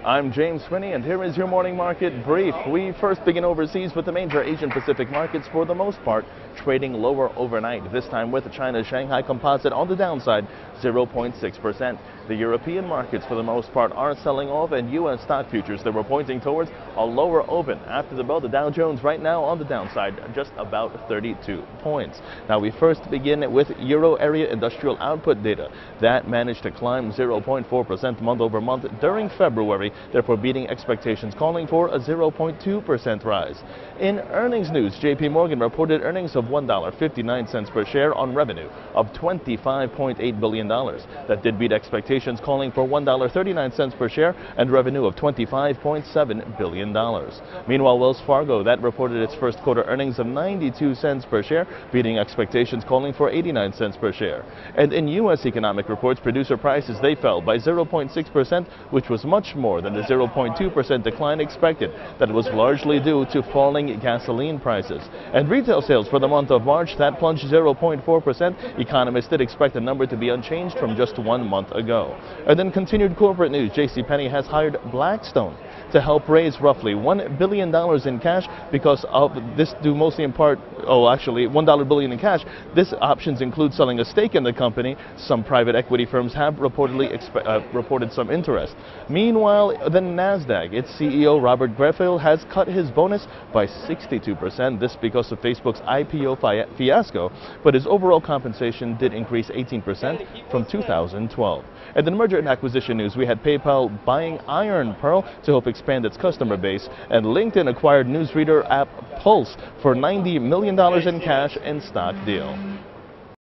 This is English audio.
I'm James Swinney, and here is your morning market brief. We first begin overseas with the major Asian Pacific markets, for the most part trading lower overnight, this time with China's Shanghai Composite on the downside 0.6%. The European markets for the most part are selling off, and U.S. stock futures that were pointing towards a lower open. After the bell, the Dow Jones right now on the downside just about 32 points. Now we first begin with Euro area industrial output data. That managed to climb 0.4% month over month during February, therefore beating expectations, calling for a 0.2% rise. In earnings news, JP Morgan reported earnings of $1.59 per share on revenue of $25.8 billion. That did beat expectations, calling for $1.39 per share and revenue of $25.7 billion. Meanwhile, Wells Fargo, that reported its first quarter earnings of 92 cents per share, beating expectations, calling for 89 cents per share. And in U.S. economic reports, producer prices, they fell by 0.6%, which was much more than the 0.2% decline expected. That was largely due to falling gasoline prices. And retail sales for the month of March, that plunged 0.4%. Economists did expect the number to be unchanged from just 1 month ago. And then continued corporate news, JCPenney has hired Blackstone to help raise roughly $1 billion in cash because of this, due mostly in part, actually $1 billion in cash. This options include selling a stake in the company. Some private equity firms have reportedly reported some interest. Meanwhile, the NASDAQ, its CEO Robert Greifel has cut his bonus by 62%. This because of Facebook's IPO fiasco, but his overall compensation did increase 18% from 2012. And in merger and acquisition news, we had PayPal buying Iron Pearl to help expand its customer base, and LinkedIn acquired newsreader app Pulse for $90 million in cash and stock deal.